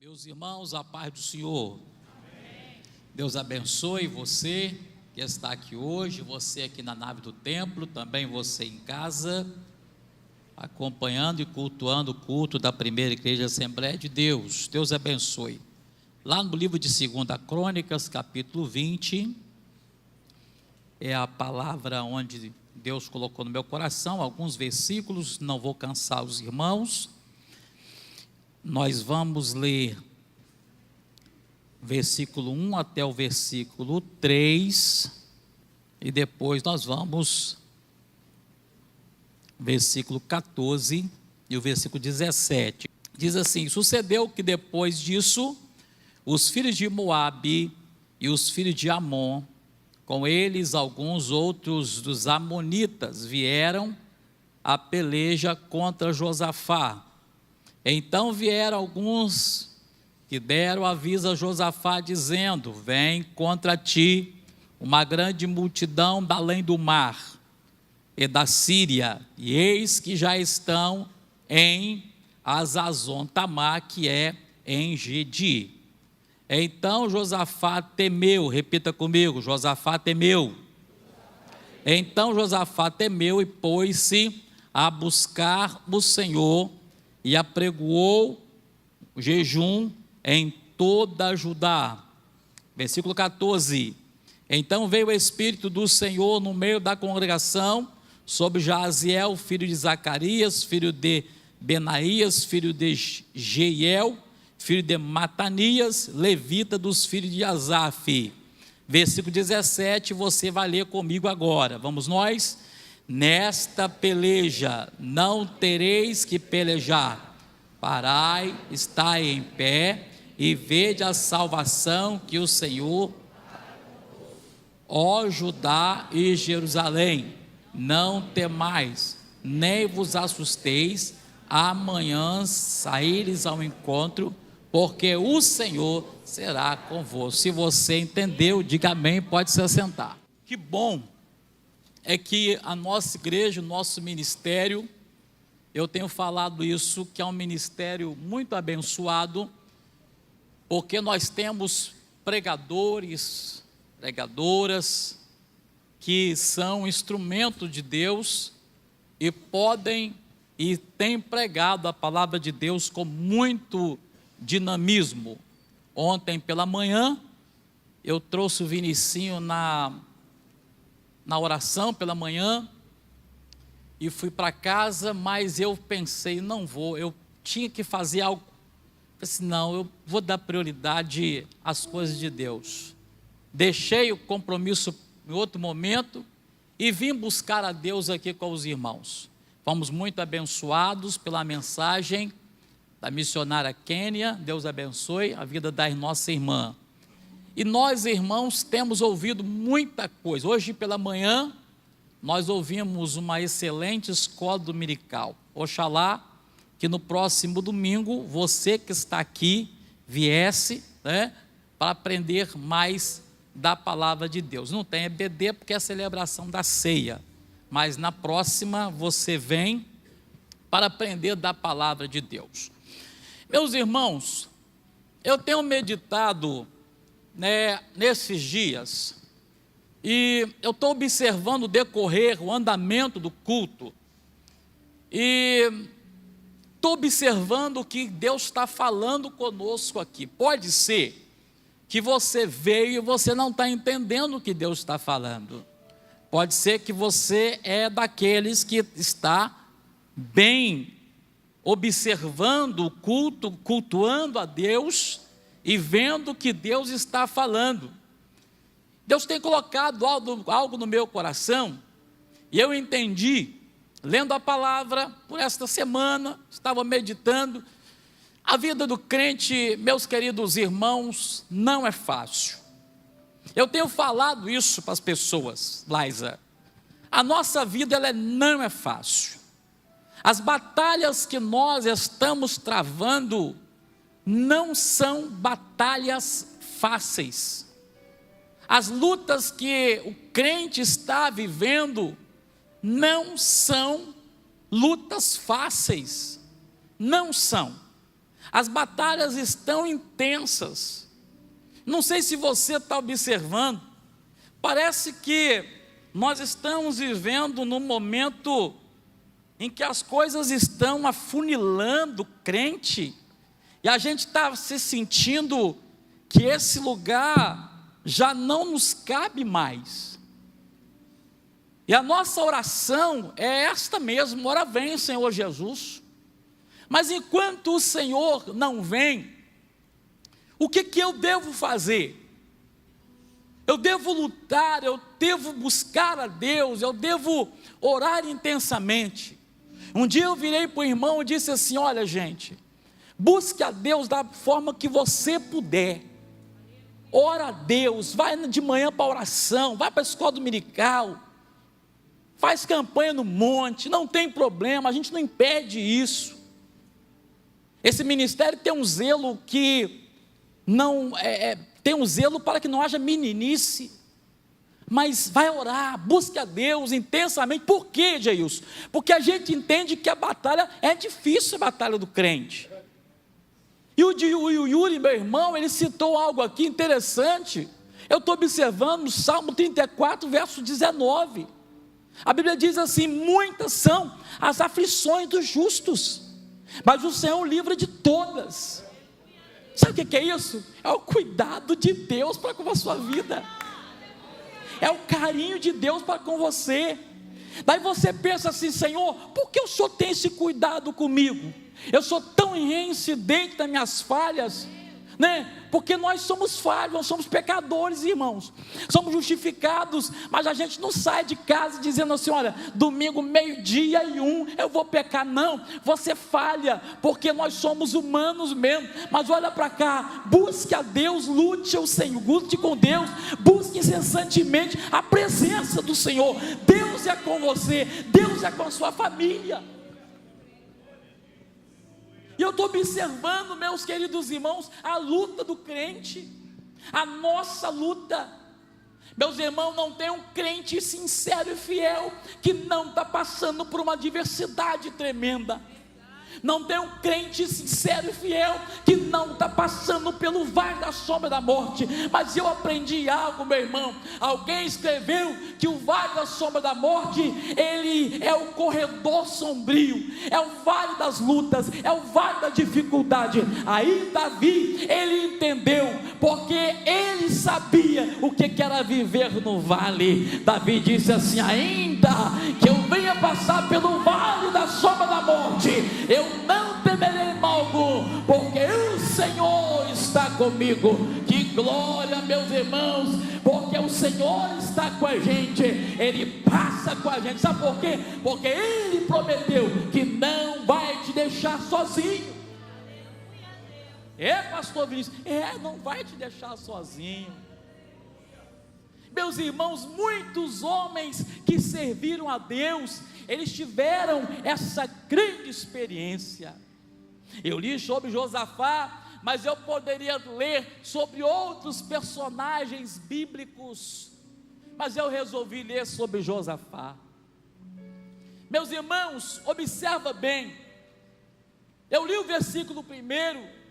Meus irmãos, a paz do Senhor. Amém. Deus abençoe você que está aqui hoje, você aqui na nave do templo, também você em casa, acompanhando e cultuando o culto da primeira igreja Assembleia de Deus. Deus abençoe. Lá no livro de 2 Crônicas, capítulo 20, é a palavra onde Deus colocou no meu coração, alguns versículos, não vou cansar os irmãos. Nós vamos ler versículo 1 até o versículo 3, e depois nós vamos versículo 14 e o versículo 17. Diz assim: sucedeu que depois disso, os filhos de Moabe e os filhos de Amon, com eles alguns outros dos amonitas, vieram a peleja contra Josafá. Então vieram alguns que deram aviso a Josafá, dizendo: vem contra ti uma grande multidão da além do mar e da Síria, e eis que já estão em Azazon Tamar, que é em Gedi. Então Josafá temeu, repita comigo, Josafá temeu. Então Josafá temeu e pôs-se a buscar o Senhor, e apregoou o jejum em toda Judá. Versículo 14. Então veio o Espírito do Senhor no meio da congregação sobre Jaziel, filho de Zacarias, filho de Benaías, filho de Jeiel, filho de Matanias, levita dos filhos de Asaf. Versículo 17, você vai ler comigo agora. Vamos nós? Nesta peleja não tereis que pelejar, parai, estai em pé e vede a salvação que o Senhor, ó Judá e Jerusalém, não temais, nem vos assusteis, amanhã saíres ao encontro, porque o Senhor será convosco. Se você entendeu, diga amém, pode se assentar. Que bom é que a nossa igreja, o nosso ministério, eu tenho falado isso, que é um ministério muito abençoado, porque nós temos pregadores, pregadoras, que são instrumento de Deus e podem e têm pregado a palavra de Deus com muito dinamismo. Ontem pela manhã, eu trouxe o Vinicinho na oração pela manhã, e fui para casa, mas eu pensei, não vou, eu tinha que fazer algo. Eu disse, não, eu vou dar prioridade às coisas de Deus. Deixei o compromisso em outro momento e vim buscar a Deus aqui com os irmãos. Fomos muito abençoados pela mensagem da missionária Kênia. Deus abençoe a vida da nossa irmã. E nós, irmãos, temos ouvido muita coisa. Hoje pela manhã, nós ouvimos uma excelente escola dominical. Oxalá que no próximo domingo, você que está aqui, viesse, para aprender mais da palavra de Deus. Não tem EBD porque é a celebração da ceia, mas na próxima você vem para aprender da palavra de Deus. Meus irmãos, eu tenho meditado nesses dias, e eu estou observando o decorrer, o andamento do culto, e estou observando o que Deus está falando conosco aqui. Pode ser que você veio e você não está entendendo o que Deus está falando. Pode ser que você é daqueles que está bem observando o culto, cultuando a Deus e vendo o que Deus está falando. Deus tem colocado algo no meu coração, e eu entendi, lendo a palavra por esta semana, estava meditando. A vida do crente, meus queridos irmãos, não é fácil. Eu tenho falado isso para as pessoas, Laisa. A nossa vida não é fácil. As batalhas que nós estamos travando não são batalhas fáceis. As lutas que o crente está vivendo não são lutas fáceis, não são. As batalhas estão intensas. Não sei se você está observando, parece que nós estamos vivendo num momento em que as coisas estão afunilando o crente, e a gente está se sentindo que esse lugar já não nos cabe mais. E a nossa oração é esta mesmo: ora vem, Senhor Jesus. Mas enquanto o Senhor não vem, o que eu devo fazer? Eu devo lutar, eu devo buscar a Deus, eu devo orar intensamente. Um dia eu virei para o irmão e disse assim: olha gente, busque a Deus da forma que você puder. Ora a Deus, vai de manhã para a oração, vai para a escola dominical, faz campanha no monte, não tem problema, a gente não impede isso. Esse ministério tem um zelo que não tem um zelo para que não haja meninice, mas vai orar, busque a Deus intensamente. Por quê, Jailson? Porque a gente entende que a batalha é difícil, a batalha do crente. E o Yuri, meu irmão, ele citou algo aqui interessante. Eu estou observando no Salmo 34, verso 19. A Bíblia diz assim: muitas são as aflições dos justos, mas o Senhor livra de todas. Sabe o que é isso? É o cuidado de Deus para com a sua vida, é o carinho de Deus para com você. Daí você pensa assim: Senhor, por que o Senhor tem esse cuidado comigo? Eu sou tão reincidente nas minhas falhas, né? Porque nós somos falhos, nós somos pecadores, irmãos, somos justificados, mas a gente não sai de casa dizendo assim: olha, domingo 12:01 eu vou pecar. Não, você falha, porque nós somos humanos mesmo. Mas olha para cá, busque a Deus, lute ao Senhor, lute com Deus, busque incessantemente a presença do Senhor. Deus é com você, Deus é com a sua família. E eu estou observando, meus queridos irmãos, a luta do crente, a nossa luta. Meus irmãos, não tem um crente sincero e fiel que não está passando por uma adversidade tremenda. Não tem um crente sincero e fiel que não está passando pelo vale da sombra da morte. Mas eu aprendi algo, meu irmão. Alguém escreveu que o vale da sombra da morte, ele é o corredor sombrio, é o vale das lutas, é o vale da dificuldade. Aí Davi, ele entendeu, porque ele sabia o que era viver no vale. Davi disse assim: ainda que eu venha passar pelo vale da sombra da morte, eu não temerei mal algum, porque o Senhor está comigo. Que glória, meus irmãos, porque o Senhor está com a gente, Ele passa com a gente. Sabe por quê? Porque Ele prometeu que não vai te deixar sozinho. Pastor Vinícius, não vai te deixar sozinho. Meus irmãos, muitos homens que serviram a Deus, eles tiveram essa grande experiência. Eu li sobre Josafá, mas eu poderia ler sobre outros personagens bíblicos, mas eu resolvi ler sobre Josafá. Meus irmãos, observa bem, eu li o versículo 1,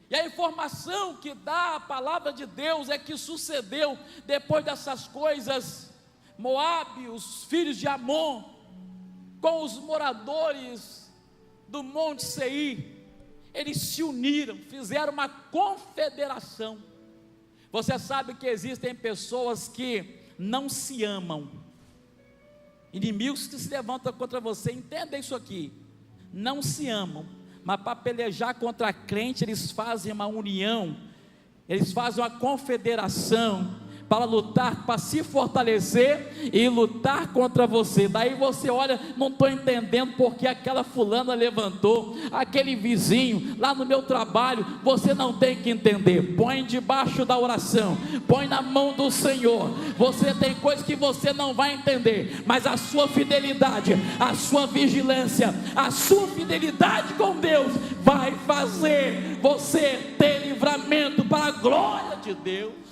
e a informação que dá a palavra de Deus é que sucedeu depois dessas coisas. Moabe, os filhos de Amon, com os moradores do Monte Seir, eles se uniram, fizeram uma confederação. Você sabe que existem pessoas que não se amam, inimigos que se levantam contra você. Entenda isso aqui: não se amam, mas para pelejar contra a crente, eles fazem uma união, eles fazem uma confederação, para lutar, para se fortalecer e lutar contra você. Daí você olha, não estou entendendo porque aquela fulana levantou, aquele vizinho, lá no meu trabalho. Você não tem que entender, põe debaixo da oração, põe na mão do Senhor. Você tem coisas que você não vai entender, mas a sua fidelidade, a sua vigilância, a sua fidelidade com Deus, vai fazer você ter livramento para a glória de Deus.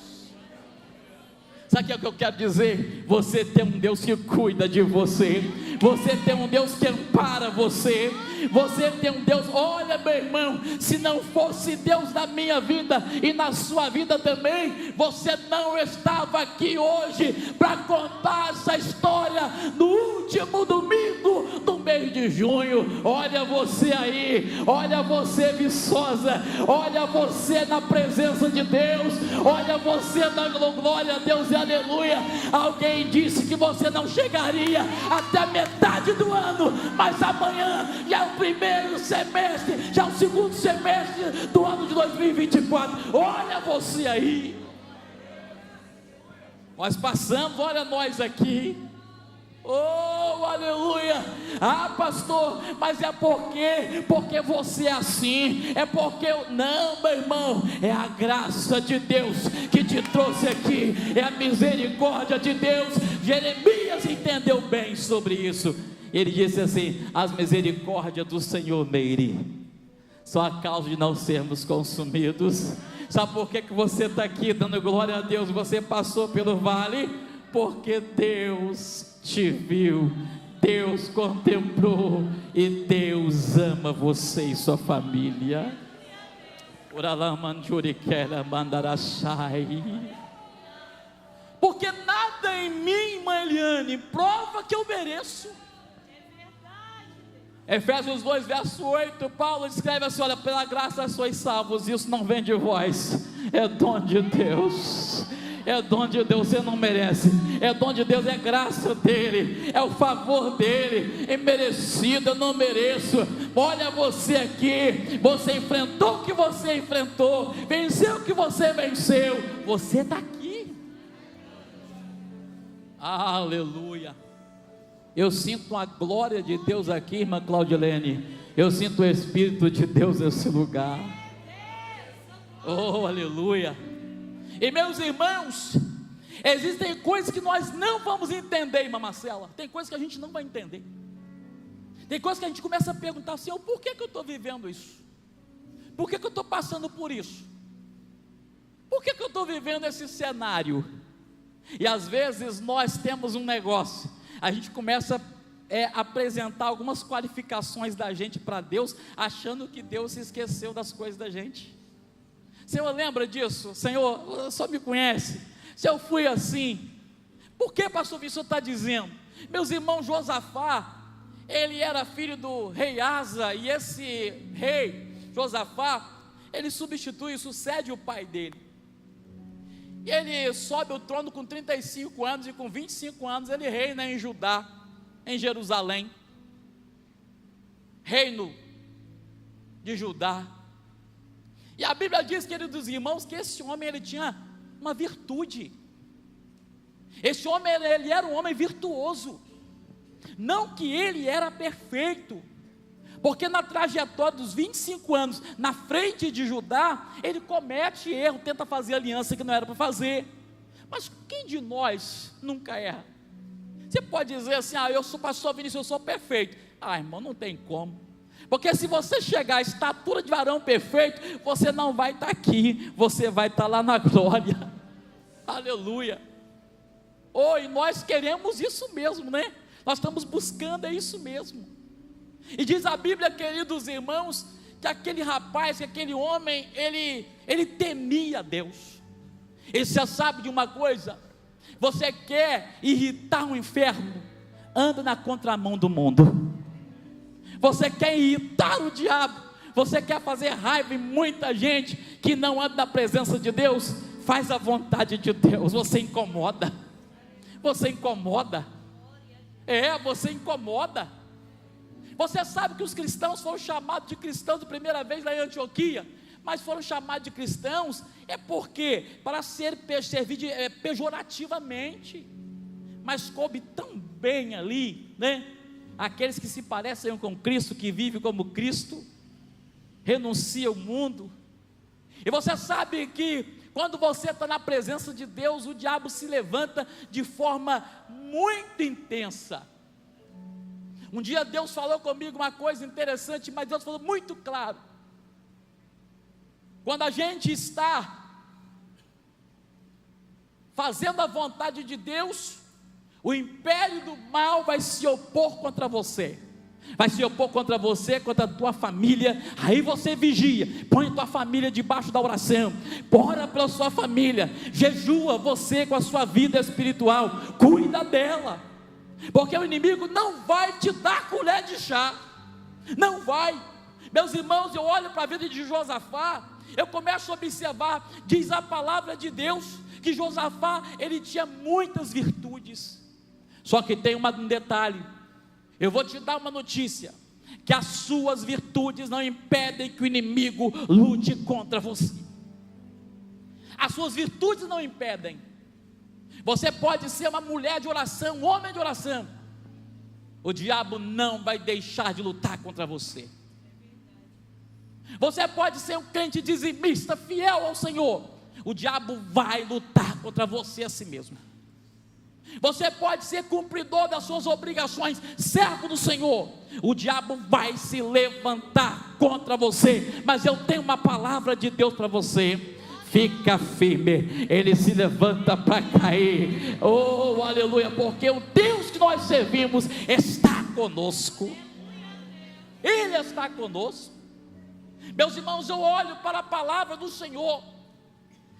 Sabe o que eu quero dizer? Você tem um Deus que cuida de você, você tem um Deus que ampara você, você tem um Deus. Olha, meu irmão, se não fosse Deus na minha vida e na sua vida também, você não estava aqui hoje para contar essa história no último domingo do mês de junho. Olha você aí, olha você, Viçosa, olha você na presença de Deus, olha você dando glória a Deus e aleluia. Alguém disse que você não chegaria até a metade do ano, mas amanhã já é o primeiro semestre, já é o segundo semestre do ano de 2024. Olha você aí, nós passamos, olha nós aqui. Oh, aleluia. Ah, pastor, mas é porque você é assim, é porque não, meu irmão, é a graça de Deus que te trouxe aqui, é a misericórdia de Deus. Jeremias entendeu bem sobre isso. Ele disse assim: as misericórdias do Senhor, Meire, só a causa de não sermos consumidos. Sabe por que você está aqui dando glória a Deus? Você passou pelo vale porque Deus te viu, Deus contemplou e Deus ama você e sua família. Porque nada em mim, irmã Eliane, prova que eu mereço. Efésios 2, verso 8, Paulo escreve assim: olha, pela graça sois salvos, isso não vem de vós, é dom de Deus. É dom de Deus, você não merece, é dom de Deus, é graça dele, é o favor dele, é merecido, eu não mereço. Olha você aqui, você enfrentou o que você enfrentou, venceu o que você venceu, você está aqui. Aleluia. Eu sinto a glória de Deus aqui, irmã Claudilene, eu sinto o Espírito de Deus nesse lugar. Oh, aleluia. E meus irmãos, existem coisas que nós não vamos entender, irmã Marcela. Tem coisas que a gente não vai entender. Tem coisas que a gente começa a perguntar: Senhor, por que eu estou vivendo isso? Por que eu estou passando por isso? Por que eu estou vivendo esse cenário? E às vezes nós temos um negócio, a gente começa a apresentar algumas qualificações da gente para Deus, achando que Deus se esqueceu das coisas da gente. Senhor, lembra disso? Senhor, o Senhor me conhece. Se eu fui assim, por que, pastor, o Senhor está dizendo? Meus irmãos, Josafá, ele era filho do rei Asa, e esse rei, Josafá, ele sucede o pai dele. Ele sobe o trono com 35 anos, e com 25 anos ele reina em Judá, em Jerusalém, reino de Judá. E a Bíblia diz, queridos irmãos, que esse homem, ele tinha uma virtude. Esse homem, ele era um homem virtuoso. Não que ele era perfeito, porque na trajetória dos 25 anos, na frente de Judá, ele comete erro, tenta fazer aliança que não era para fazer. Mas quem de nós nunca erra? Você pode dizer assim: eu sou pastor Vinícius, eu sou perfeito. Irmão, não tem como. Porque se você chegar à estatura de varão perfeito, você não vai estar aqui, você vai estar lá na glória. Aleluia. E nós queremos isso mesmo, né? Nós estamos buscando isso mesmo. E diz a Bíblia, queridos irmãos, que aquele rapaz, que aquele homem, ele temia Deus. E você sabe de uma coisa? Você quer irritar o inferno? Anda na contramão do mundo. Você quer irritar o diabo? Você quer fazer raiva em muita gente que não anda na presença de Deus? Faz a vontade de Deus. Você incomoda. Você incomoda. Você incomoda. Você sabe que os cristãos foram chamados de cristãos de primeira vez lá em Antioquia, mas foram chamados de cristãos porque para servir pejorativamente, mas coube tão bem ali, né? Aqueles que se parecem com Cristo, que vivem como Cristo, renunciam ao mundo. E você sabe que quando você está na presença de Deus, o diabo se levanta de forma muito intensa. Um dia Deus falou comigo uma coisa interessante, mas Deus falou muito claro. Quando a gente está fazendo a vontade de Deus, o império do mal vai se opor contra você. Vai se opor contra você, contra a tua família. Aí você vigia, põe a tua família debaixo da oração, ora pela sua família, jejua você com a sua vida espiritual, cuida dela, porque o inimigo não vai te dar colher de chá, não vai. Meus irmãos, eu olho para a vida de Josafá, eu começo a observar, diz a palavra de Deus, que Josafá, ele tinha muitas virtudes, só que tem um detalhe. Eu vou te dar uma notícia, que as suas virtudes não impedem que o inimigo lute contra você. As suas virtudes não impedem. Você pode ser uma mulher de oração, um homem de oração, o diabo não vai deixar de lutar contra você. Você pode ser um crente dizimista, fiel ao Senhor, o diabo vai lutar contra você a si mesmo. Você pode ser cumpridor das suas obrigações, servo do Senhor, o diabo vai se levantar contra você, mas eu tenho uma palavra de Deus para você: fica firme, ele se levanta para cair. Oh, aleluia, porque o Deus que nós servimos está conosco, ele está conosco. Meus irmãos, eu olho para a palavra do Senhor.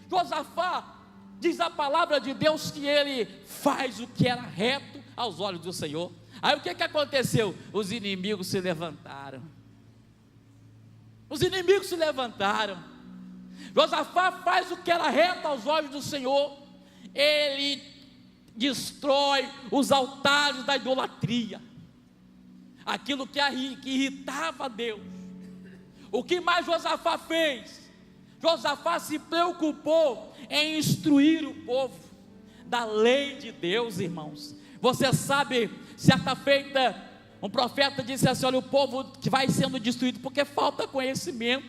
Josafá, diz a palavra de Deus que ele faz o que era reto aos olhos do Senhor. Aí o que aconteceu? Os inimigos se levantaram. Os inimigos se levantaram. Josafá faz o que era reto aos olhos do Senhor. Ele destrói os altares da idolatria, aquilo que irritava a Deus. O que mais Josafá fez? Josafá se preocupou em instruir o povo da lei de Deus, irmãos. Você sabe, certa feita, um profeta disse assim: olha, o povo que vai sendo destruído porque falta conhecimento.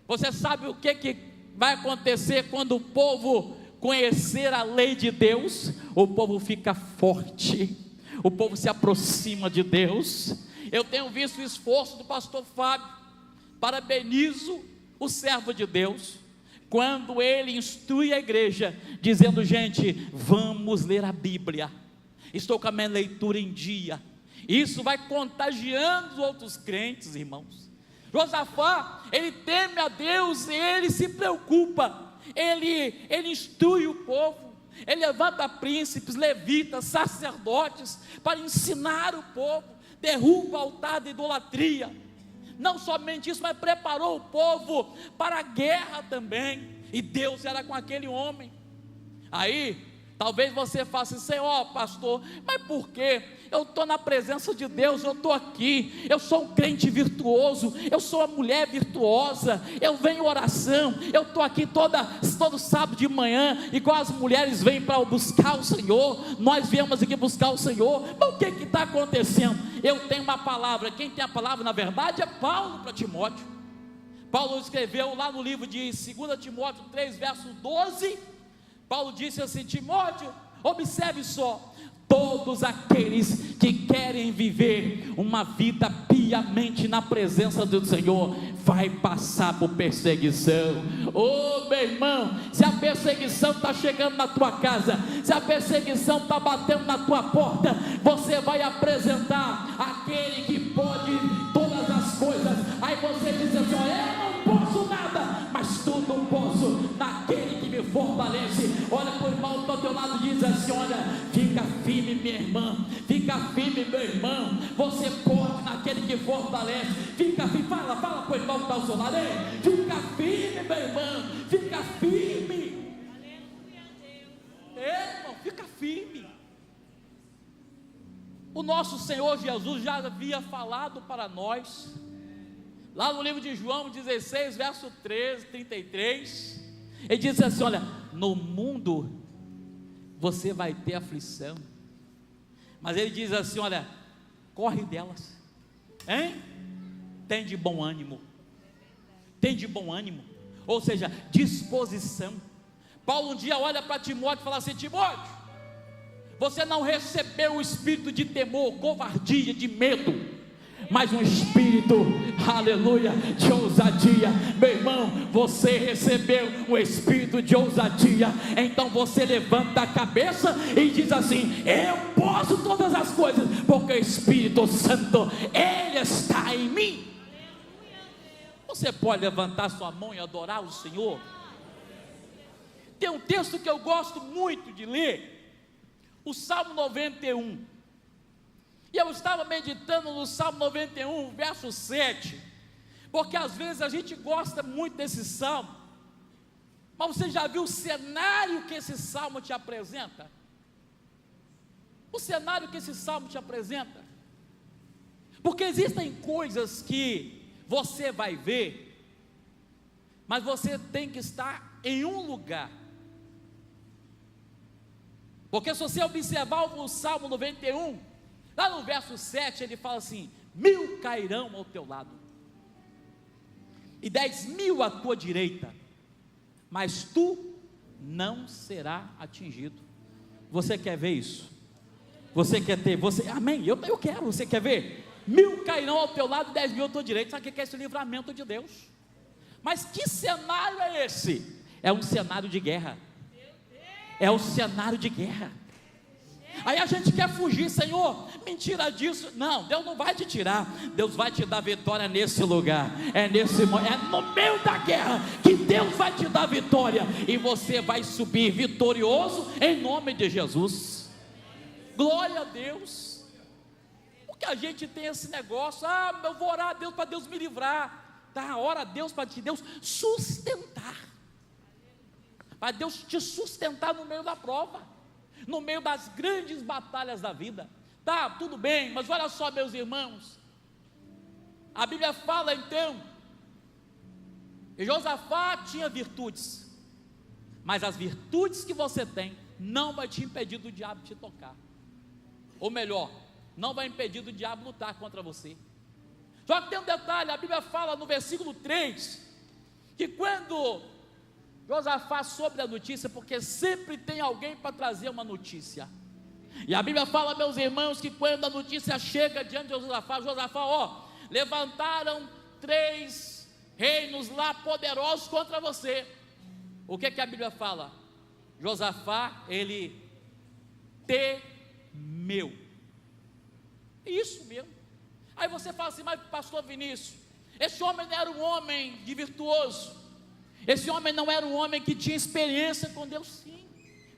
Você sabe o que vai acontecer quando o povo conhecer a lei de Deus? O povo fica forte, o povo se aproxima de Deus. Eu tenho visto o esforço do pastor Fábio, parabenizo o servo de Deus, quando ele instrui a igreja, dizendo: gente, vamos ler a Bíblia, estou com a minha leitura em dia. Isso vai contagiando os outros crentes, irmãos. Josafá, ele teme a Deus, ele se preocupa, ele instrui o povo, ele levanta príncipes, levitas, sacerdotes, para ensinar o povo, derruba o altar da idolatria. Não somente isso, mas preparou o povo para a guerra também, e Deus era com aquele homem. Aí, talvez você faça assim: Senhor, pastor, mas por quê? Eu estou na presença de Deus, eu estou aqui, eu sou um crente virtuoso, eu sou uma mulher virtuosa, eu venho em oração, eu estou aqui todo sábado de manhã, igual as mulheres vêm para buscar o Senhor, nós viemos aqui buscar o Senhor, mas o que está acontecendo? Eu tenho uma palavra. Quem tem a palavra na verdade é Paulo para Timóteo. Paulo escreveu lá no livro de 2 Timóteo 3, verso 12, Paulo disse assim: Timóteo, observe só, todos aqueles que querem viver uma vida piamente na presença do Senhor, vai passar por perseguição. Oh, meu irmão, se a perseguição está chegando na tua casa, se a perseguição está batendo na tua porta, você vai apresentar aquele que pode todas as coisas. Aí você diz assim: eu não posso nada, mas tudo posso naquele que me fortalece. Olha para o irmão do teu lado e diz assim: olha, fica firme, minha irmã, fica firme, meu irmão, você pode naquele que fortalece. Fica firme, fala para o irmão que está ao seu lado: fica firme, meu irmão, fica firme. Aleluia, Deus. Irmão, fica firme. O nosso Senhor Jesus já havia falado para nós, lá no livro de João 16, verso 13, 33, ele diz assim: olha, no mundo você vai ter aflição, mas ele diz assim: olha, corre delas, hein? Tem de bom ânimo, tem de bom ânimo, ou seja, disposição. Paulo um dia olha para Timóteo e fala assim: Timóteo, você não recebeu o espírito de temor, covardia, de medo, mas um espírito, aleluia, de ousadia. Meu irmão, você recebeu um espírito de ousadia, então você levanta a cabeça e diz assim: eu posso todas as coisas, porque o Espírito Santo, Ele está em mim. Você pode levantar sua mão e adorar o Senhor? Tem um texto que eu gosto muito de ler, o Salmo 91, e eu estava meditando no Salmo 91, verso 7, porque às vezes a gente gosta muito desse salmo, mas você já viu o cenário que esse salmo te apresenta? O cenário que esse salmo te apresenta? Porque existem coisas que você vai ver, mas você tem que estar em um lugar. Porque se você observar o Salmo 91, lá no verso 7, ele fala assim: 1000 cairão ao teu lado, e 10.000 à tua direita, mas tu não será atingido. Você quer ver isso? Você quer ter? Amém? Eu quero. Você quer ver? 1000 cairão ao teu lado, 10.000 à tua direita. Sabe o que é esse livramento de Deus? Mas que cenário é esse? É um cenário de guerra. É um cenário de guerra. Aí a gente quer fugir: Senhor, me tira disso. Não, Deus não vai te tirar. Deus vai te dar vitória nesse lugar. É no meio da guerra que Deus vai te dar vitória, e você vai subir vitorioso em nome de Jesus. Glória a Deus. Porque a gente tem esse negócio: eu vou orar a Deus para Deus me livrar. Tá, ora a Deus para Deus sustentar, para Deus te sustentar no meio da prova, no meio das grandes batalhas da vida. Tá, tudo bem, mas olha só, meus irmãos, a Bíblia fala então que Josafá tinha virtudes, mas as virtudes que você tem não vai te impedir do diabo te tocar, ou melhor, não vai impedir do diabo lutar contra você. Só que tem um detalhe: a Bíblia fala no versículo 3, que quando Josafá soube a notícia, porque sempre tem alguém para trazer uma notícia, e a Bíblia fala, meus irmãos, que quando a notícia chega diante de Josafá, levantaram 3 reinos lá poderosos contra você. O que a Bíblia fala? Josafá, ele temeu. Isso mesmo. Aí você fala assim: mas pastor Vinícius, esse homem não era um homem de virtuoso, esse homem não era um homem que tinha experiência com Deus. Sim,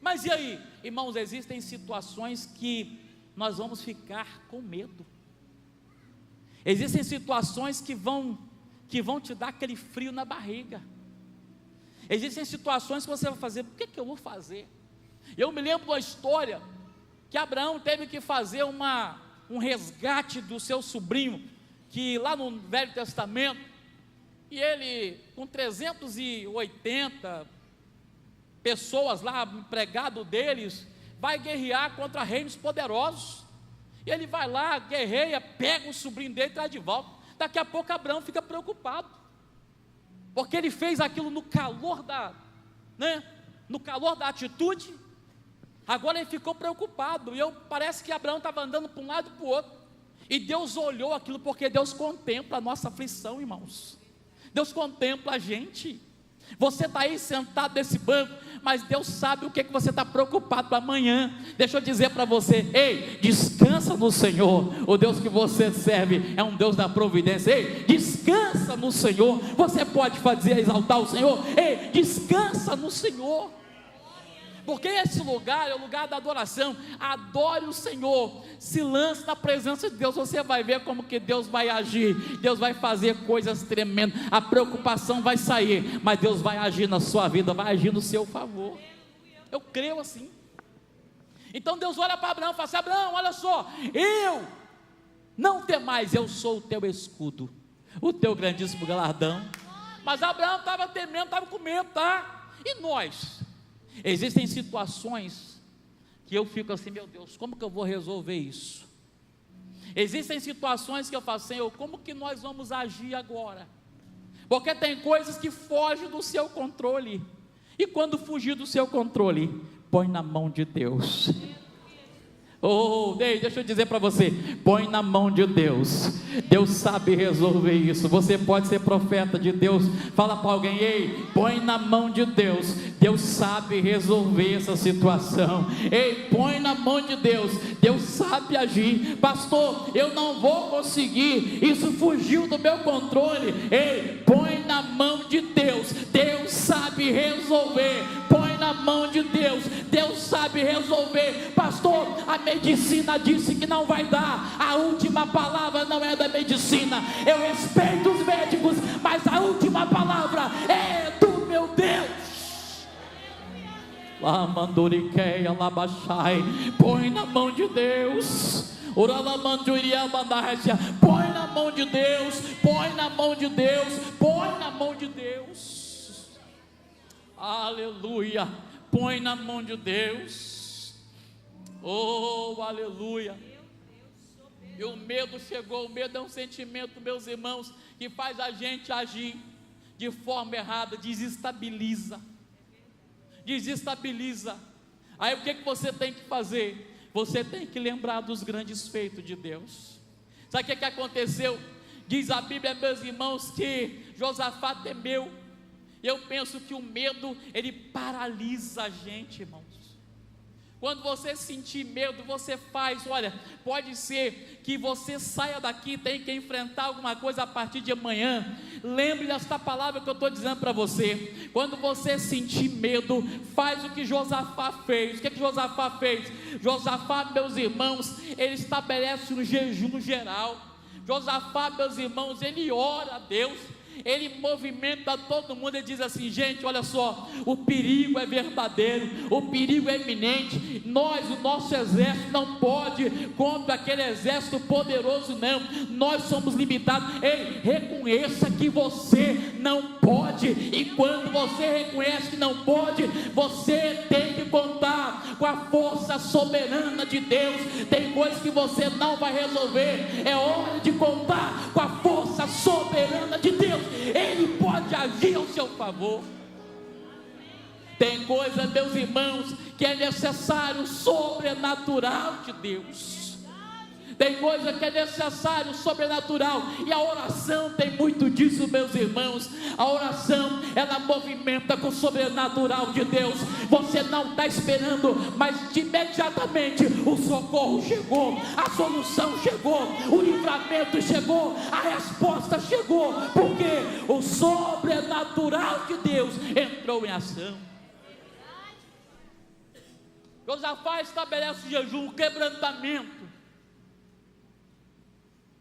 mas e aí? Irmãos, existem situações que nós vamos ficar com medo. Existem situações que vão te dar aquele frio na barriga. Existem situações que você vai fazer: por que eu vou fazer? Eu me lembro de uma história que Abraão teve que fazer um resgate do seu sobrinho, que lá no Velho Testamento, e ele, com 380 pessoas lá, empregado deles, vai guerrear contra reinos poderosos, e ele vai lá, guerreia, pega o sobrinho dele e traz de volta. Daqui a pouco Abraão fica preocupado, porque ele fez aquilo no calor da atitude. Agora ele ficou preocupado, e parece que Abraão estava andando para um lado e para o outro, e Deus olhou aquilo, porque Deus contempla a nossa aflição, irmãos. Deus contempla a gente. Você está aí sentado nesse banco, mas Deus sabe o que você está preocupado para amanhã. Deixa eu dizer para você: ei, descansa no Senhor. O Deus que você serve é um Deus da providência. Ei, descansa no Senhor. Você pode exaltar o Senhor. Ei, descansa no Senhor, porque esse lugar é o lugar da adoração. Adore o Senhor, se lance na presença de Deus. Você vai ver como que Deus vai agir. Deus vai fazer coisas tremendas. A preocupação vai sair, mas Deus vai agir na sua vida, vai agir no seu favor. Eu creio assim. Então Deus olha para Abraão e fala assim: Abraão, olha só, eu não temais, eu sou o teu escudo, o teu grandíssimo galardão. Mas Abraão estava temendo, estava com medo, tá? E nós? Existem situações que eu fico assim: meu Deus, como que eu vou resolver isso? Existem situações que eu falo: Senhor, como que nós vamos agir agora? Porque tem coisas que fogem do seu controle, e quando fugir do seu controle, põe na mão de Deus. Oh, deixa eu dizer para você, põe na mão de Deus. Deus sabe resolver isso. Você pode ser profeta de Deus. Fala para alguém: ei, põe na mão de Deus. Deus sabe resolver essa situação. Ei, põe na mão de Deus. Deus sabe agir. Pastor, eu não vou conseguir, isso fugiu do meu controle. Ei, põe na mão de Deus. Deus sabe resolver. Põe na mão de Deus. Deus sabe resolver. Pastor, a medicina disse que não vai dar. A última palavra não é da medicina. Eu respeito os médicos, mas a última palavra é do meu Deus. Põe na mão de Deus. Põe na mão de Deus. Põe na mão de Deus. Põe na mão de Deus. Aleluia. Põe na mão de Deus. Oh, aleluia. E o medo chegou. O medo é um sentimento, meus irmãos, que faz a gente agir de forma errada, desestabiliza. Aí o que você tem que fazer? Você tem que lembrar dos grandes feitos de Deus. Sabe o que aconteceu? Diz a Bíblia, meus irmãos, que Josafá temeu. Eu penso que o medo, ele paralisa a gente, irmãos. Quando você sentir medo, você faz, olha, pode ser que você saia daqui, tem que enfrentar alguma coisa a partir de amanhã. Lembre desta palavra que eu estou dizendo para você. Quando você sentir medo, faz o que Josafá fez. O que Josafá fez? Josafá, meus irmãos, ele estabelece um jejum geral. Josafá, meus irmãos, ele ora a Deus. Ele movimenta todo mundo e diz assim: gente, olha só, o perigo é verdadeiro, o perigo é iminente. O nosso exército não pode contra aquele exército poderoso, não. Nós somos limitados. Ei, reconheça que você não pode, e quando você reconhece que não pode, você tem que contar com a força soberana de Deus. Tem coisas que você não vai resolver, é hora de contar com a força soberana de Deus. Ele pode agir ao seu favor. Tem coisa, meus irmãos, que é necessário sobrenatural de Deus. Tem coisa que é necessário sobrenatural, e a oração tem muito disso, meus irmãos. A oração, ela movimenta com o sobrenatural de Deus. Você não está esperando, mas imediatamente o socorro chegou, a solução chegou, o livramento chegou, a resposta chegou, porque o sobrenatural de Deus entrou em ação. Josafá estabelece o jejum, o quebrantamento.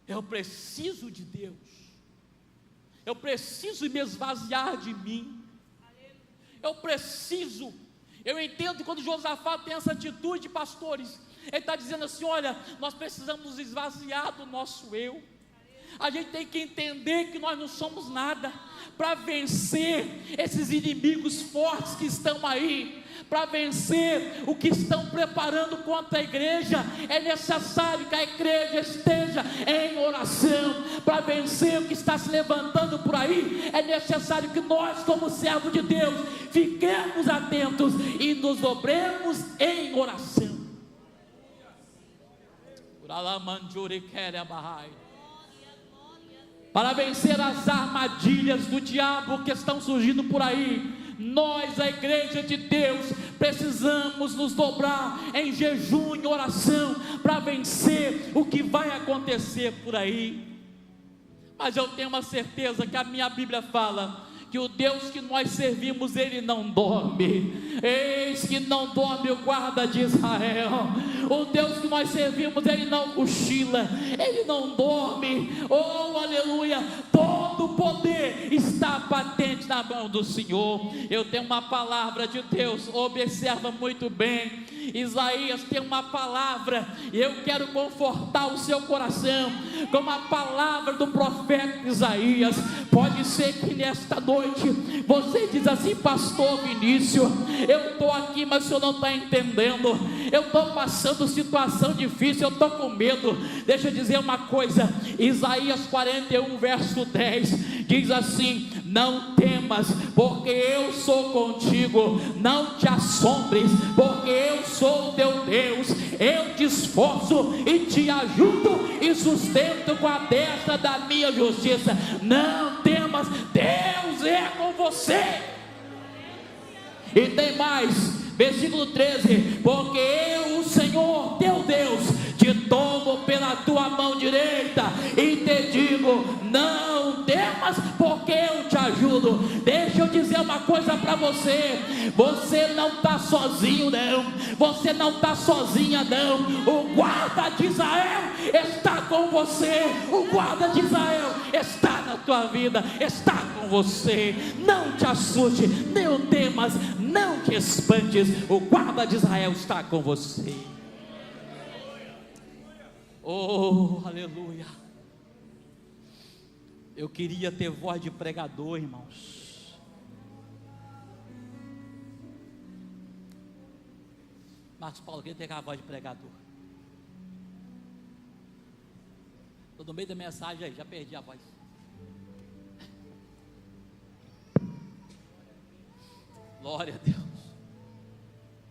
Eu preciso de Deus. Eu preciso me esvaziar de mim. Eu entendo quando Josafá tem essa atitude, pastores. Ele está dizendo assim: olha, nós precisamos nos esvaziar do nosso eu. A gente tem que entender que nós não somos nada. Para vencer esses inimigos fortes que estão aí, para vencer o que estão preparando contra a igreja, é necessário que a igreja esteja em oração. Para vencer o que está se levantando por aí, é necessário que nós, como servos de Deus, fiquemos atentos e nos dobremos em oração. Para vencer as armadilhas do diabo que estão surgindo por aí, nós, a igreja de Deus, precisamos nos dobrar em jejum e oração para vencer o que vai acontecer por aí. Mas eu tenho uma certeza que a minha Bíblia fala que o Deus que nós servimos, Ele não dorme. Eis que não dorme o guarda de Israel. O Deus que nós servimos, Ele não cochila, Ele não dorme. Oh, aleluia! Todo o poder está patente na mão do Senhor. Eu tenho uma palavra de Deus, observa muito bem. Isaías tem uma palavra, e eu quero confortar o seu coração com a palavra do profeta Isaías. Pode ser que nesta noite você diz assim: pastor Vinícius, eu estou aqui, mas o senhor não está entendendo. Eu estou passando situação difícil, eu estou com medo. Deixa eu dizer uma coisa. Isaías 41 verso 10 diz assim: não temas, porque eu sou contigo. Não te assombres, porque eu sou o teu Deus. eu te esforço e te ajudo e sustento com a destra da minha justiça. Não temas, Deus é com você. E tem mais, versículo 13: porque eu, o Senhor teu Deus, te tomo pela tua mão direita e te digo: não temas, porque eu te ajudo. Deixa eu dizer uma coisa para você: você não está sozinho não, você não está sozinha não. O guarda de Israel está com você, o guarda de Israel está na tua vida, está com você. Não te assuste, não temas, não te espantes, o guarda de Israel está com você. Oh, aleluia. Eu queria ter voz de pregador, irmãos. Marcos Paulo queria ter aquela voz de pregador. Estou no meio da mensagem aí, já perdi a voz. Glória a Deus.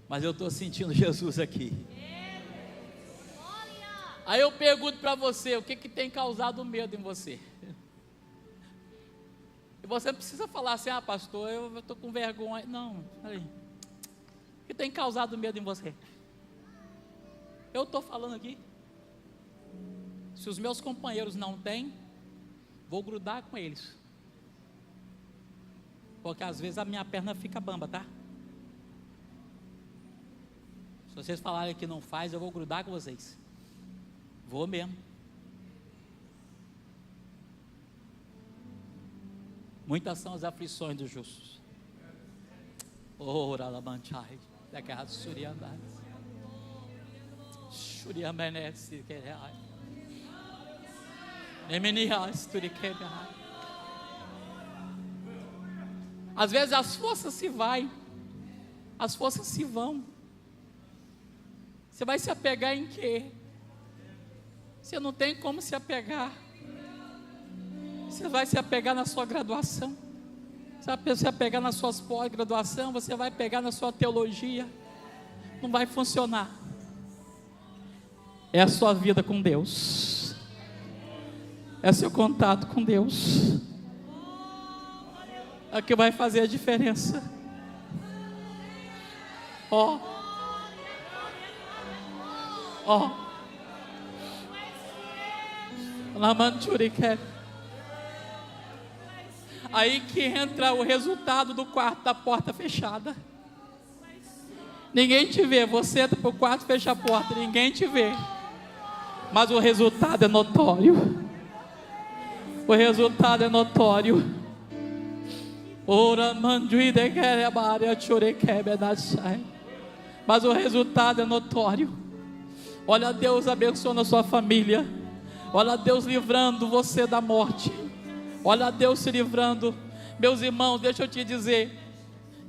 Mas eu estou sentindo Jesus aqui. Aí eu pergunto para você: o que tem causado medo em você? E você não precisa falar assim: ah, pastor, eu estou com vergonha. Não, peraí. O que tem causado medo em você? Eu estou falando aqui. Se os meus companheiros não têm, vou grudar com eles. Porque às vezes a minha perna fica bamba, tá? Se vocês falarem que não faz, eu vou grudar com vocês. Vou mesmo. Muitas são as aflições dos justos. Ora la manchai, da casa suriandai. Suriamenesi querai. Emenias turiquerai. Às vezes as forças se vai, as forças se vão. Você vai se apegar em quê? Você não tem como se apegar. Você vai se apegar na sua graduação, você vai se apegar nas suas pós-graduação, você vai pegar na sua teologia. Não vai funcionar. É a sua vida com Deus, é seu contato com Deus, é o que vai fazer a diferença. Ó, aí que entra o resultado do quarto da porta fechada. Ninguém te vê, você entra para o quarto, fecha a porta, ninguém te vê, mas o resultado é notório. O resultado é notório. Mas o resultado é notório. Olha Deus abençoando a sua família. Olha Deus livrando você da morte. Olha Deus se livrando. Meus irmãos, deixa eu te dizer,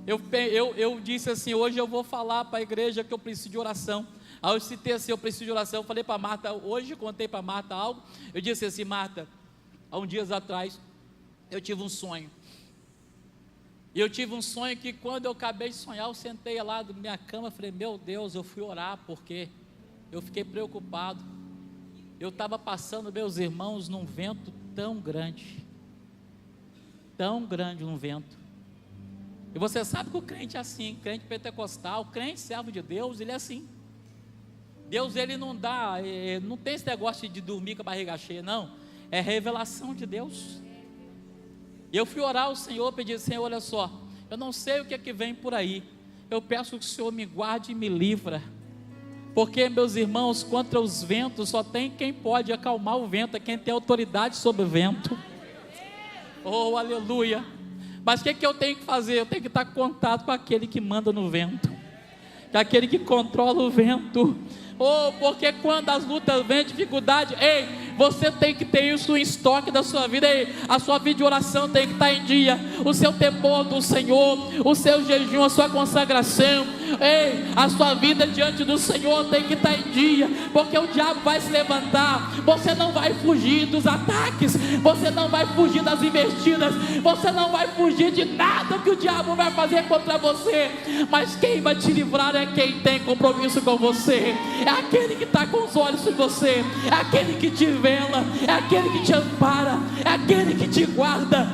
eu disse assim: hoje eu vou falar para a igreja que eu preciso de oração. Aí eu citei assim: eu preciso de oração. Eu falei para Marta, hoje contei para Marta algo. Eu disse assim: Marta, há uns dias atrás eu tive um sonho. E eu tive um sonho que quando eu acabei de sonhar, eu sentei lá na minha cama, falei: meu Deus, eu fui orar porque eu fiquei preocupado. Eu estava passando, meus irmãos, num vento tão grande num vento. E você sabe que o crente é assim, crente pentecostal, crente servo de Deus, ele é assim. Deus, ele não dá, não tem esse negócio de dormir com a barriga cheia, não. É revelação de Deus. E eu fui orar ao Senhor, pedi: Senhor, olha só, eu não sei o que é que vem por aí, eu peço que o Senhor me guarde e me livra, porque, meus irmãos, contra os ventos só tem quem pode acalmar o vento, é quem tem autoridade sobre o vento. Oh, aleluia. Mas o que eu tenho que fazer? Eu tenho que estar em contato com aquele que manda no vento, com aquele que controla o vento. Oh, porque quando as lutas vêm, dificuldade, ei, Você tem que ter isso em estoque da sua vida. A sua vida de oração tem que estar em dia, o seu temor do Senhor, o seu jejum, a sua consagração, a sua vida diante do Senhor tem que estar em dia, porque o diabo vai se levantar. Você não vai fugir dos ataques, você não vai fugir das investidas, você não vai fugir de nada que o diabo vai fazer contra você, mas quem vai te livrar é quem tem compromisso com você, é aquele que está com os olhos em você, é aquele que te vela, é aquele que te ampara, é aquele que te guarda.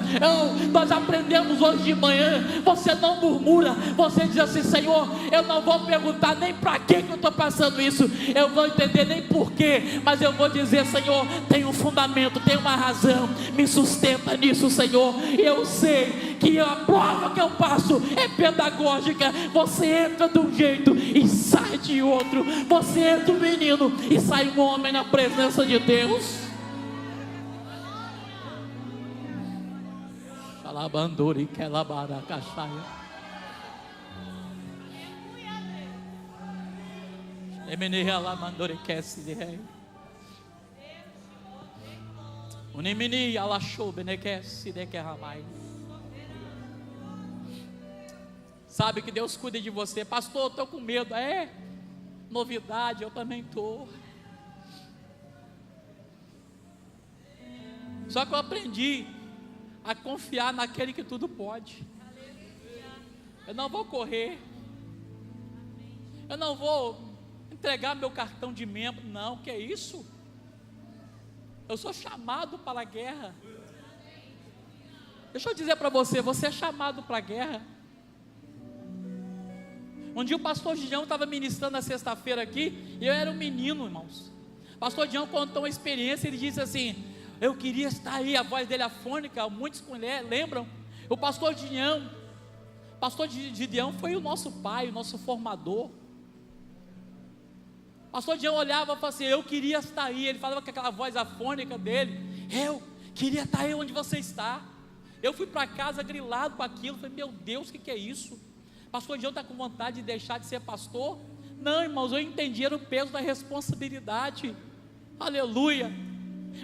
Nós aprendemos hoje de manhã, você não murmura, você diz assim: Senhor, eu não vou perguntar nem para que eu estou passando isso, eu vou entender nem porquê, mas eu vou dizer: Senhor, tem um fundamento, tem uma razão, me sustenta nisso, Senhor. Eu sei que a prova que eu passo é pedagógica. Você entra de um jeito e sai de outro, você entra um menino e sai um homem na presença de Deus. Xalabandori quelabara cachaia. Emeneia lá mandori quece de rei. Unimini alachou benequece de que ramai. Sabe que Deus cuida de você. Pastor, eu estou com medo. É novidade, eu também estou. Só que eu aprendi a confiar naquele que tudo pode. Eu não vou correr, eu não vou entregar meu cartão de membro. Não, que é isso? Eu sou chamado para a guerra. Deixa eu dizer para você, você é chamado para a guerra. Um dia o pastor Gideão estava ministrando na sexta-feira aqui, e eu era um menino, irmãos. O pastor Gideão contou uma experiência, ele disse assim: eu queria estar aí, a voz dele afônica, muitos lembram? O pastor Gideão foi o nosso pai, o nosso formador. O pastor Gideão olhava e falava assim: eu queria estar aí. Ele falava com aquela voz afônica dele: eu queria estar aí onde você está. Eu fui para casa grilado com aquilo, falei: meu Deus, o que é isso? Pastor Gideão está com vontade de deixar de ser pastor? Não, irmãos, eu entendi, era o peso da responsabilidade. Aleluia.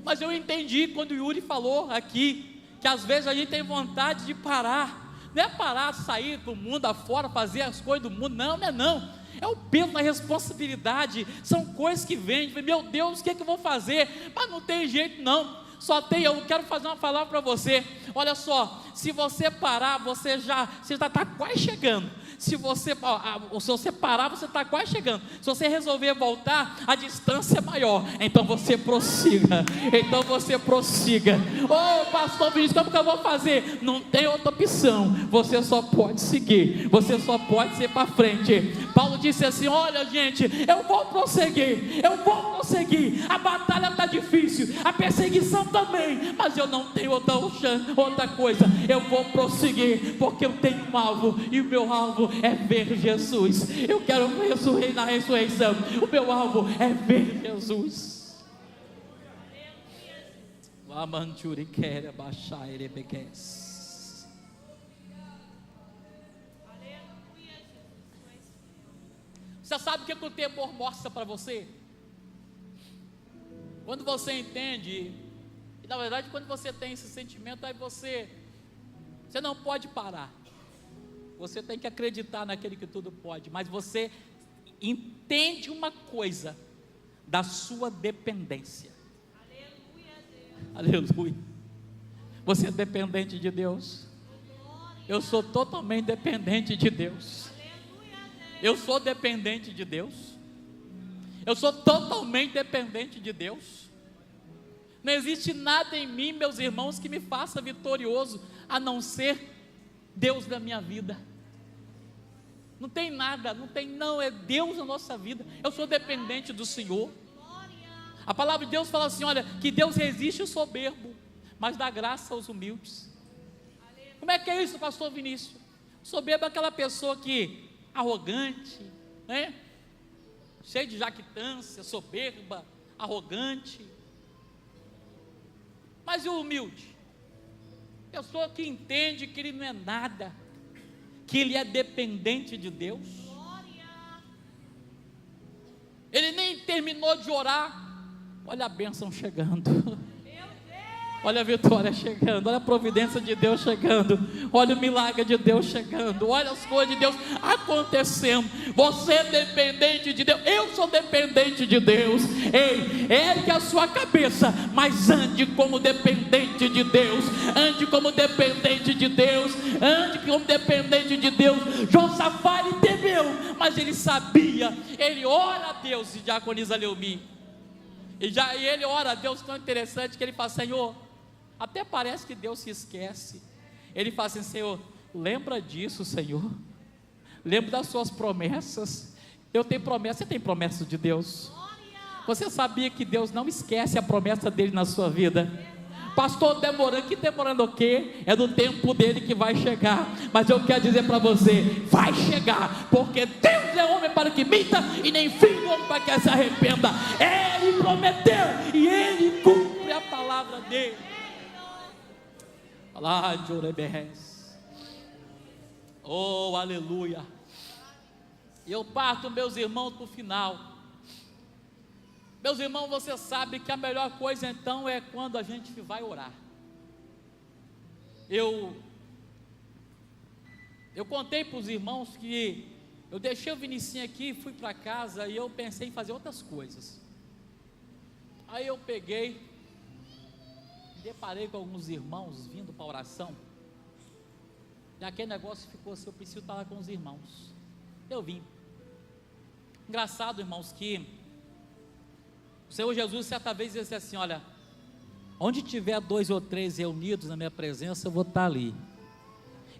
Mas eu entendi quando o Yuri falou aqui, que às vezes a gente tem vontade de parar. Não é parar, sair do mundo afora, fazer as coisas do mundo. Não, não é não. É o peso da responsabilidade. São coisas que vêm. Meu Deus, o que é que eu vou fazer? Mas não tem jeito não. Só tem, eu quero fazer uma palavra para você. Olha só, se você parar, você já está quase chegando. Se você parar, você está quase chegando. Se você resolver voltar, a distância é maior. Então você prossiga. Ô pastor Vinícius, como que eu vou fazer? Não tem outra opção. Você só pode seguir. Você só pode ser para frente. Paulo disse assim: olha gente, eu vou prosseguir. A batalha está difícil, a perseguição também, mas eu não tenho outra coisa. Eu vou prosseguir, porque eu tenho um alvo, e o meu alvo é ver Jesus. Eu quero na ressurreição. O meu alvo é ver Jesus. Você sabe o que o temor mostra para você? Quando você entende, e na verdade quando você tem esse sentimento, aí você não pode parar. Você tem que acreditar naquele que tudo pode, mas você entende uma coisa da sua dependência. Aleluia. Você é dependente de Deus. Eu sou totalmente dependente de Deus. Eu sou dependente de Deus. Eu sou totalmente dependente de Deus. Não existe nada em mim, meus irmãos, que me faça vitorioso, a não ser Deus da minha vida. Não tem nada, não, é Deus na nossa vida. Eu sou dependente do Senhor. A palavra de Deus fala assim: olha, que Deus resiste o soberbo, mas dá graça aos humildes. Como é que é isso, pastor Vinícius? Soberbo é aquela pessoa que arrogante, né? Cheio de jactância, soberba, arrogante. Mas e o humilde? Pessoa que entende que ele não é nada, que ele é dependente de Deus. Ele nem terminou de orar, Olha a bênção chegando. Olha a vitória chegando, olha a providência de Deus chegando, olha o milagre de Deus chegando, olha as coisas de Deus acontecendo. Você é dependente de Deus, eu sou dependente de Deus. Ei, ergue a sua cabeça, mas ande como dependente de Deus, ande como dependente de Deus, ande como dependente de Deus. Josafá, ele temeu, mas ele sabia, ele ora a Deus, e diaconisa Leomi, e ele ora a Deus tão interessante que ele fala: Senhor, até parece que Deus se esquece. Ele fala assim: Senhor, lembra disso, Senhor, lembra das suas promessas. Eu tenho promessa, você tem promessa de Deus? Você sabia que Deus não esquece a promessa dele na sua vida? Pastor, demorando, que demorando o quê? É do tempo dele que vai chegar. Mas eu quero dizer para você, vai chegar, porque Deus é homem para que minta, e nem filho homem para que se arrependa. Ele prometeu, e ele cumpre a palavra dele. Lá de Orebés. Oh, aleluia. Eu parto, meus irmãos, para o final. Meus irmãos, você sabe que a melhor coisa então é quando a gente vai orar. Eu contei para os irmãos que eu deixei o Vinicinho aqui, fui para casa e eu pensei em fazer outras coisas. Aí eu peguei, me deparei com alguns irmãos vindo para a oração, e aquele negócio ficou assim: eu preciso estar lá com os irmãos. Eu vim. Engraçado, irmãos, que o Senhor Jesus certa vez disse assim: olha, onde tiver 2 ou 3 reunidos na minha presença, eu vou estar ali.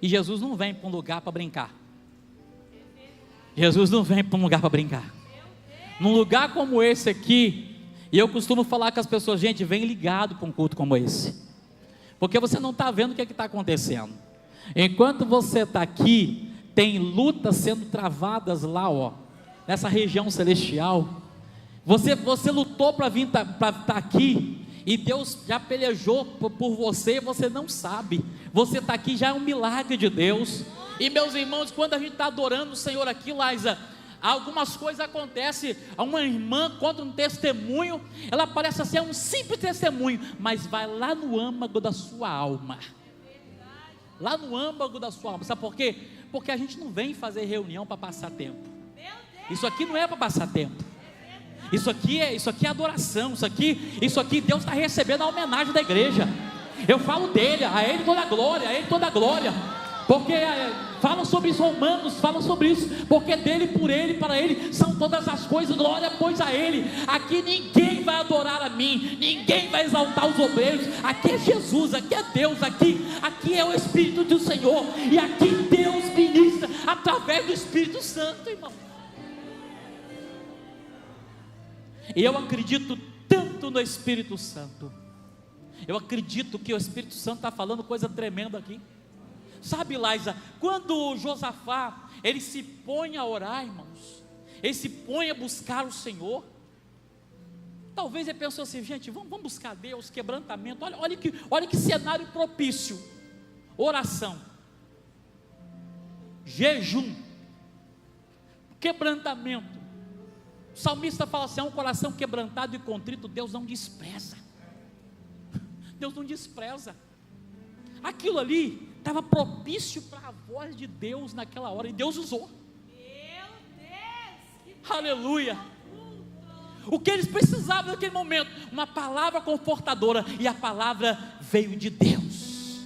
E Jesus não vem para um lugar para brincar. Jesus não vem para um lugar para brincar. Num lugar como esse aqui, e eu costumo falar com as pessoas: gente, vem ligado para um culto como esse, porque você não está vendo o que está acontecendo. Enquanto você está aqui, tem lutas sendo travadas lá, ó, nessa região celestial. Você lutou para vir para estar aqui, e Deus já pelejou por você, você não sabe. Você está aqui, já é um milagre de Deus. E meus irmãos, quando a gente está adorando o Senhor aqui, Laísa, algumas coisas acontecem. Uma irmã conta um testemunho, ela parece ser um simples testemunho, mas vai lá no âmago da sua alma. Lá no âmago da sua alma. Sabe por quê? Porque a gente não vem fazer reunião para passar tempo. Isso aqui não é para passar tempo. Isso aqui é adoração. Isso aqui Deus está recebendo a homenagem da igreja. Eu falo dele, a ele toda a glória, a ele toda a glória. Porque falam sobre isso, Romanos falam sobre isso, porque dele, por ele, para ele são todas as coisas, glória pois a ele. Aqui ninguém vai adorar a mim, ninguém vai exaltar os obreiros. Aqui é Jesus, aqui é Deus, aqui é o Espírito do Senhor, e aqui Deus ministra através do Espírito Santo, irmão. E eu acredito tanto no Espírito Santo, eu acredito que o Espírito Santo está falando coisa tremenda aqui. Sabe, Laísa, quando Josafá, ele se põe a orar, irmãos, ele se põe a buscar o Senhor, talvez ele pensou assim: gente, vamos buscar Deus, quebrantamento, olha que cenário propício, oração, jejum, quebrantamento. O salmista fala assim: é um coração quebrantado e contrito, Deus não despreza. Deus não despreza. Aquilo ali estava propício para a voz de Deus naquela hora, e Deus usou. Meu Deus, aleluia. O que eles precisavam naquele momento? Uma palavra confortadora, e a palavra veio de Deus.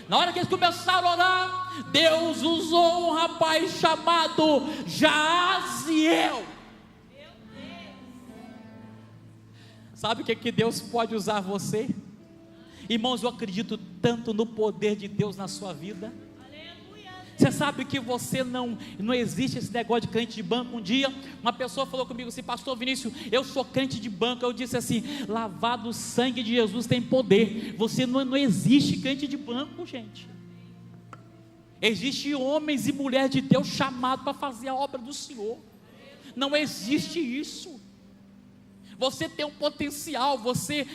Na hora que eles começaram a orar, Deus usou um rapaz chamado Jaziel. Sabe o que Deus pode usar você? Irmãos, eu acredito tanto no poder de Deus na sua vida. Você sabe que você não existe esse negócio de crente de banco. Um dia uma pessoa falou comigo assim: pastor Vinícius, eu sou crente de banco. Eu disse assim: lavado o sangue de Jesus tem poder. Você não existe crente de banco, gente. Existe homens e mulheres de Deus chamados para fazer a obra do Senhor. Não existe isso. Você tem um potencial, você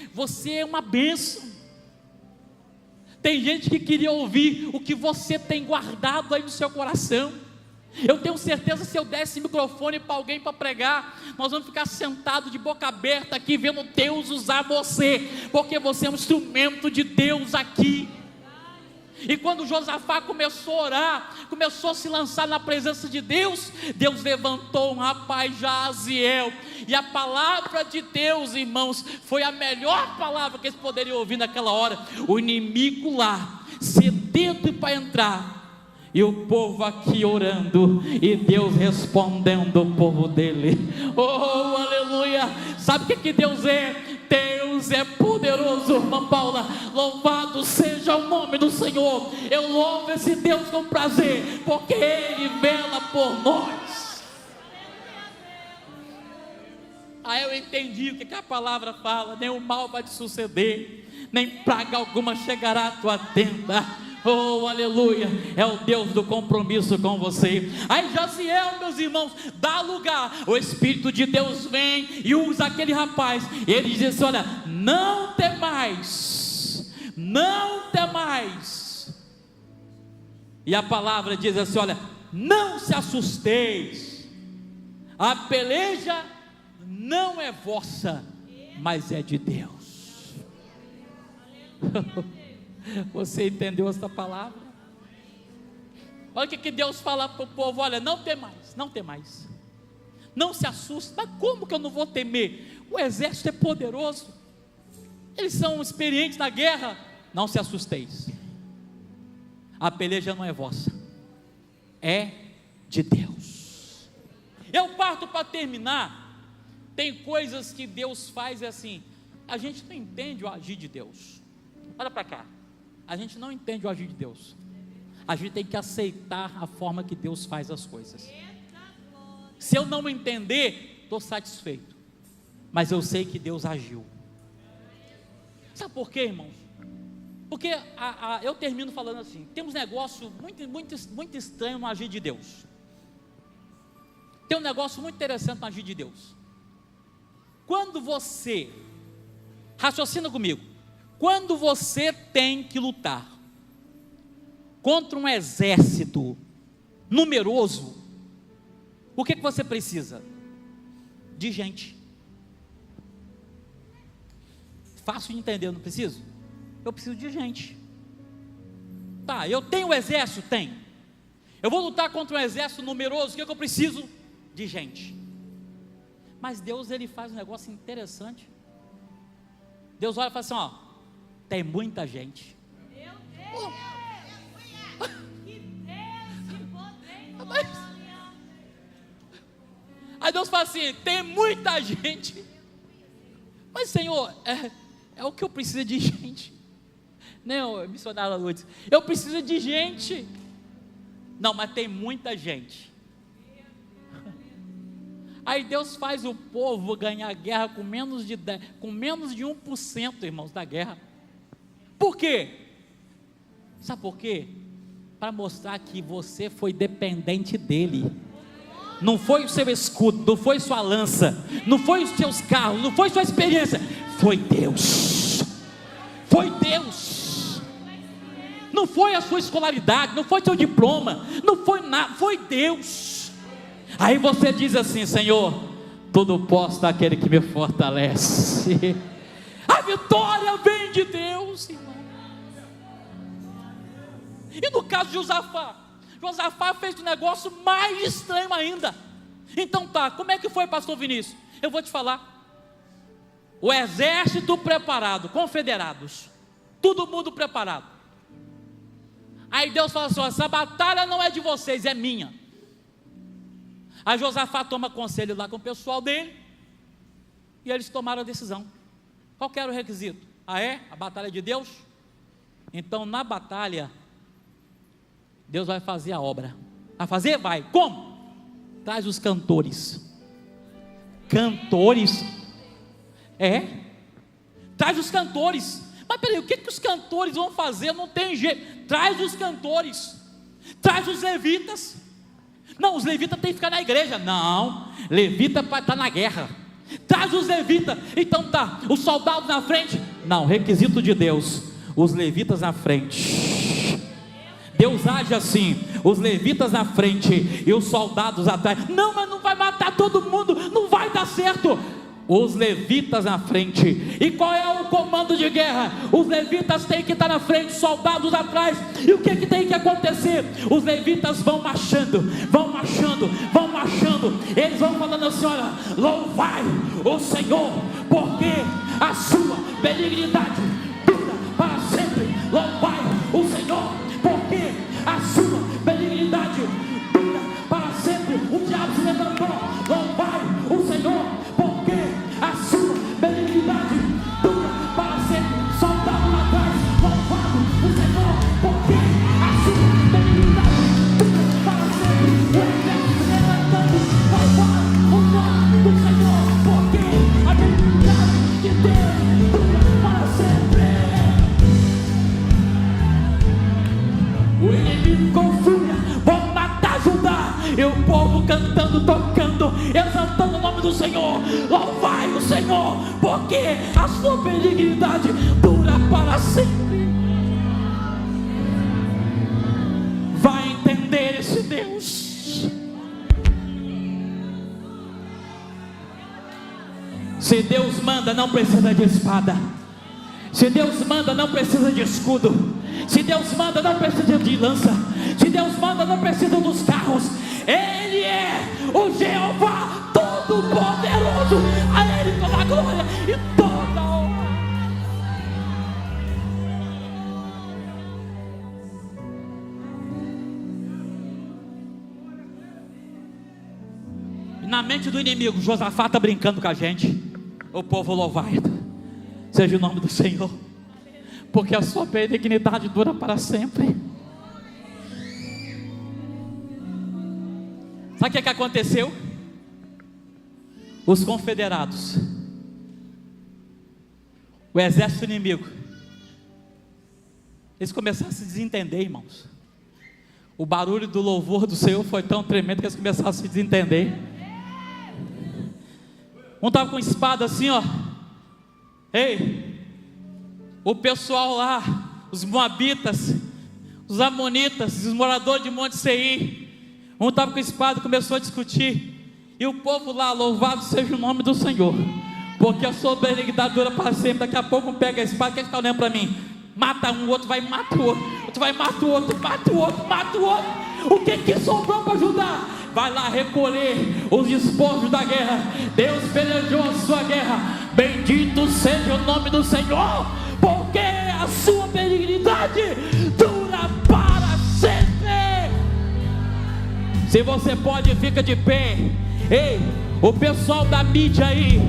é uma bênção. Tem gente que queria ouvir o que você tem guardado aí no seu coração. Eu tenho certeza, se eu desse microfone para alguém para pregar, nós vamos ficar sentados de boca aberta aqui, vendo Deus usar você, porque você é um instrumento de Deus aqui. E quando Josafá começou a orar, começou a se lançar na presença de Deus, Deus levantou um rapaz, Jaziel, e a palavra de Deus, irmãos, foi a melhor palavra que eles poderiam ouvir naquela hora. O inimigo lá, sedento para entrar, e o povo aqui orando, e Deus respondendo o povo dele. Oh, aleluia! Sabe o que Deus é? Deus é poderoso, irmã Paula. Louvado seja o nome do Senhor. Eu louvo esse Deus com prazer, porque Ele vela por nós. Aí eu entendi o que a palavra fala: nenhum mal vai te suceder, nem praga alguma chegará à tua tenda. Oh, aleluia, é o Deus do compromisso com você. Aí Jaziel, meus irmãos, dá lugar, o Espírito de Deus vem e usa aquele rapaz, e ele diz assim: olha, não temais, não temais. E a palavra diz assim: olha, não se assusteis, a peleja não é vossa, mas é de Deus. Você entendeu essa palavra? Olha o que Deus fala para o povo: olha, não tem mais, não tem mais, não se assuste. Mas como que eu não vou temer? O exército é poderoso, eles são experientes na guerra. Não se assusteis, a peleja não é vossa, é de Deus. Eu parto para terminar. Tem coisas que Deus faz assim, a gente não entende o agir de Deus. Olha para cá, a gente não entende o agir de Deus, a gente tem que aceitar a forma que Deus faz as coisas. Se eu não entender, estou satisfeito, mas eu sei que Deus agiu. Sabe por quê, irmãos? Porque eu termino falando assim: tem uns negócios muito estranhos no agir de Deus. Tem um negócio muito interessante no agir de Deus. Quando você, raciocina comigo, quando você tem que lutar contra um exército numeroso, o que você precisa? De gente. Fácil de entender, não preciso? Eu preciso de gente. Tá, eu tenho um exército? Tenho. Eu vou lutar contra um exército numeroso, o que eu preciso? De gente. Mas Deus, Ele faz um negócio interessante. Deus olha e fala assim: ó, tem muita gente. Meu Deus! Que Deus, que poder! Aí Deus fala assim: tem muita gente. Mas Senhor, é o que eu preciso de gente. Não, missionária Lourdes, eu preciso de gente. Não, mas tem muita gente. Aí Deus faz o povo ganhar a guerra com menos de 1%, irmãos, da guerra. Por quê? Sabe por quê? Para mostrar que você foi dependente dele. Não foi o seu escudo, não foi sua lança, não foi os seus carros, não foi sua experiência, foi Deus. Foi Deus. Não foi a sua escolaridade, não foi seu diploma, não foi nada, foi Deus. Aí você diz assim: Senhor, tudo posso naquele que me fortalece. A vitória vem de Deus, irmão. E no caso de Josafá fez um negócio mais estranho ainda. Então tá, como é que foi, pastor Vinícius? Eu vou te falar. O exército preparado, confederados, todo mundo preparado. Aí Deus fala assim: essa batalha não é de vocês, é minha. Aí Josafá toma conselho lá com o pessoal dele, e eles tomaram a decisão. Qual que era o requisito? A batalha é de Deus? Então na batalha, Deus vai fazer a obra. Vai fazer? Vai. Como? Traz os cantores. Cantores? Traz os cantores. Mas peraí, o que os cantores vão fazer? Não tem jeito. Traz os cantores. Traz os levitas. Não, os levitas têm que ficar na igreja. Não, levita para estar na guerra. Traz os levitas. Então tá, os soldados na frente. Não, requisito de Deus, os levitas na frente. Deus age assim: os levitas na frente e os soldados atrás. Não, mas não vai matar todo mundo, não vai dar certo. Os levitas na frente. E qual é o comando de guerra? Os levitas têm que estar na frente, soldados atrás. E o que tem que acontecer? Os levitas vão marchando, vão marchando, vão marchando. Eles vão falando assim: olha, louvai o Senhor, porque a sua benignidade dura para sempre. Louvai o Senhor, porque a sua benignidade dura para sempre. O diabo se levantou. Louvai o Senhor, porque a sua benignidade dura para sempre. Soldado lá atrás, louvado o Senhor, porque a sua benignidade dura para sempre. O exército se levantando, louvado o nome do Senhor, porque a benignidade de Deus dura para sempre. O inimigo com fúria, vão matar Judá. E o povo cantando, tocando, exaltando o nome do Senhor. Louvai o Senhor, porque a sua benignidade dura para sempre. Vai entender esse Deus. Se Deus manda, não precisa de espada. Se Deus manda, não precisa de escudo. Se Deus manda, não precisa de lança. Se Deus manda, não precisa dos carros. Ele é o Jeová Todo-Poderoso. A Ele toda a glória e toda a honra. E na mente do inimigo, Josafá está brincando com a gente. O povo louvado seja o nome do Senhor, porque a sua benignidade dura para sempre. Sabe o que aconteceu? Os confederados, o exército inimigo, eles começaram a se desentender, irmãos. O barulho do louvor do Senhor foi tão tremendo que eles começaram a se desentender. Um estava com espada assim, ó. Ei, o pessoal lá, os moabitas, os amonitas, os moradores de Monte Seir, um estava com espada e começou a discutir. E o povo lá, louvado seja o nome do Senhor, porque a sua benignidade dura para sempre. Daqui a pouco um pega a espada, o que está olhando para mim? Mata um, o outro vai e mata o outro. Outro vai e mata o outro, mata o outro, mata o outro. O que sobrou para ajudar? Vai lá recolher os despojos da guerra. Deus pelejou a sua guerra. Bendito seja o nome do Senhor, porque a sua benignidade dura para sempre. Se você pode, fica de pé. Ei, o pessoal da mídia aí,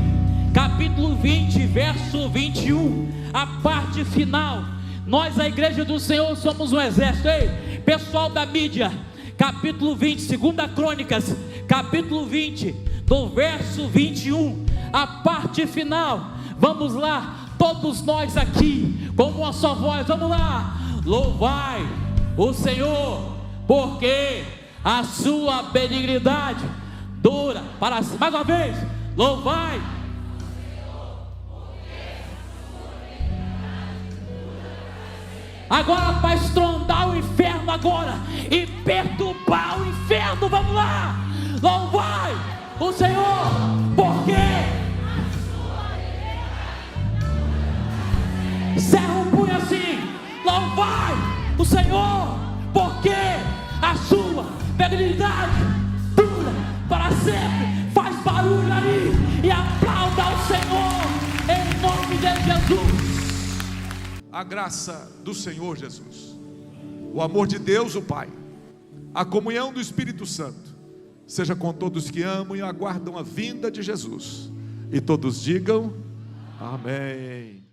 capítulo 20, verso 21, a parte final. Nós, a igreja do Senhor, somos um exército. Ei, pessoal da mídia, capítulo 20, 2 Crônicas, capítulo 20, do verso 21, a parte final. Vamos lá, todos nós aqui, com uma só voz, vamos lá. Louvai o Senhor, porque a sua benignidade dura para sempre. Mais uma vez, louvai. Agora para estrondar o inferno agora e perturbar o inferno, vamos lá. Louvai o Senhor, porque cerra um punho assim. Louvai o Senhor, porque a sua benignidade dura para sempre. Faz barulho aí e aplauda ao Senhor em nome de Jesus. A graça do Senhor Jesus, o amor de Deus o Pai, a comunhão do Espírito Santo seja com todos que amam e aguardam a vinda de Jesus. E todos digam amém.